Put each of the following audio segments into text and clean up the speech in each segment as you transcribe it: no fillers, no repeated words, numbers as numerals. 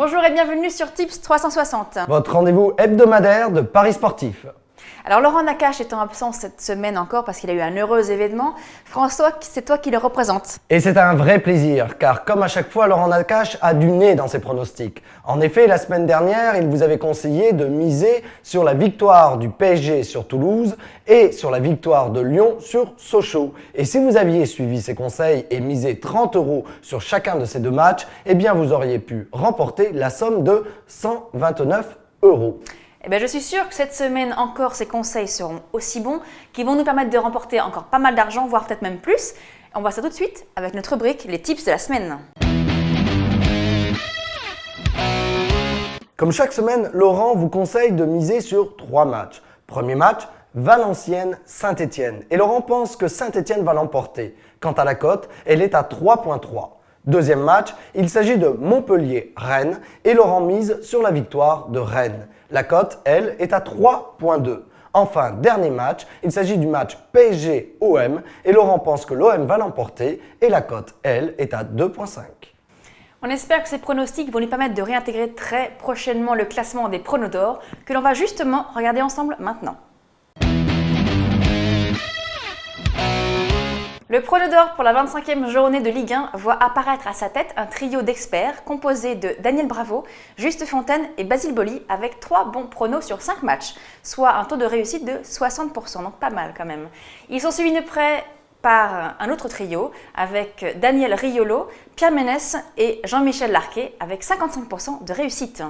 Bonjour et bienvenue sur Tips 360. Votre rendez-vous hebdomadaire de paris sportifs. Alors Laurent Nakache étant absent cette semaine encore parce qu'il a eu un heureux événement, François, c'est toi qui le représente. Et c'est un vrai plaisir, car comme à chaque fois, Laurent Nakache a du nez dans ses pronostics. En effet, la semaine dernière, il vous avait conseillé de miser sur la victoire du PSG sur Toulouse et sur la victoire de Lyon sur Sochaux. Et si vous aviez suivi ses conseils et misé 30 € sur chacun de ces deux matchs, eh bien vous auriez pu remporter la somme de 129 €. Eh bien, je suis sûre que cette semaine encore, ces conseils seront aussi bons, qui vont nous permettre de remporter encore pas mal d'argent, voire peut-être même plus. On voit ça tout de suite avec notre rubrique, les tips de la semaine. Comme chaque semaine, Laurent vous conseille de miser sur 3 matchs. Premier match, Valenciennes-Saint-Étienne. Et Laurent pense que Saint-Étienne va l'emporter. Quant à la cote, elle est à 3,3. Deuxième match, il s'agit de Montpellier-Rennes et Laurent mise sur la victoire de Rennes. La cote, elle, est à 3,2. Enfin, dernier match, il s'agit du match PSG-OM et Laurent pense que l'OM va l'emporter et la cote, elle, est à 2,5. On espère que ces pronostics vont nous permettre de réintégrer très prochainement le classement des pronos d'or que l'on va justement regarder ensemble maintenant. Le prono d'or pour la 25e journée de Ligue 1 voit apparaître à sa tête un trio d'experts composé de Daniel Bravo, Juste Fontaine et Basile Boli avec 3 bons pronos sur 5 matchs, soit un taux de réussite de 60%, donc pas mal quand même. Ils sont suivis de près par un autre trio avec Daniel Riolo, Pierre Ménès et Jean-Michel Larquet avec 55% de réussite.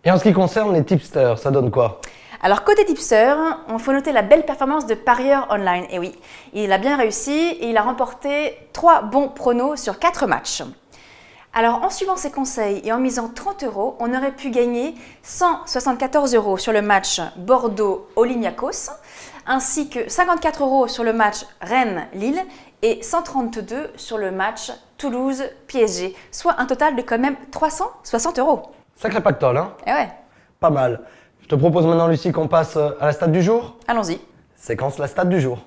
Et en ce qui concerne les tipsters, ça donne quoi ? Alors côté tipster, on faut noter la belle performance de Parieur Online. Et oui, il a bien réussi et il a remporté 3 bons pronos sur 4 matchs. Alors en suivant ses conseils et en misant 30 €, on aurait pu gagner 174 € sur le match Bordeaux-Olympiakos, ainsi que 54 € sur le match Rennes-Lille et 132 sur le match Toulouse-PSG, soit un total de quand même 360 €. Sacré pactole, hein ? Eh ouais, Pas mal. Je te propose maintenant, Lucie, qu'on passe à la stat du jour. allons-y. Séquence la stat du jour.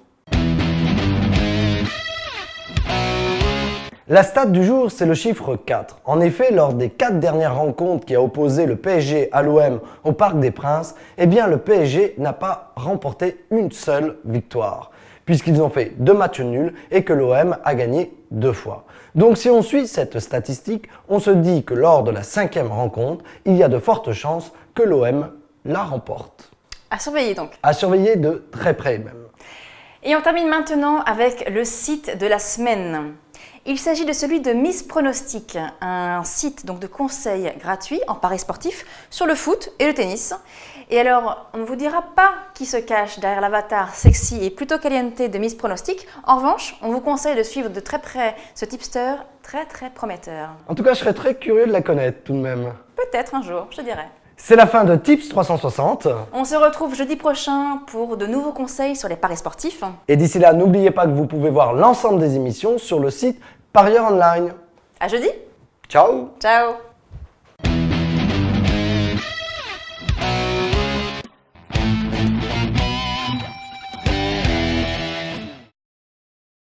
La stat du jour, c'est le chiffre 4. En effet, lors des 4 dernières rencontres qui a opposé le PSG à l'OM au Parc des Princes, eh bien le PSG n'a pas remporté une seule victoire, puisqu'ils ont fait 2 matchs nuls et que l'OM a gagné 2 fois. Donc si on suit cette statistique, on se dit que lors de la 5e rencontre, il y a de fortes chances que l'OM la remporte. À surveiller donc. À surveiller de très près même. Et on termine maintenant avec le site de la semaine. Il s'agit de celui de Miss Pronostic, un site donc de conseils gratuits en paris sportifs sur le foot et le tennis. Et alors, on ne vous dira pas qui se cache derrière l'avatar sexy et plutôt caliente de Miss Pronostic. En revanche, on vous conseille de suivre de très près ce tipster très prometteur. En tout cas, je serais très curieux de la connaître tout de même. Peut-être un jour, je dirais. C'est la fin de Tips 360. On se retrouve jeudi prochain pour de nouveaux conseils sur les paris sportifs. Et d'ici là, n'oubliez pas que vous pouvez voir l'ensemble des émissions sur le site Parieur Online. À jeudi. Ciao! Ciao.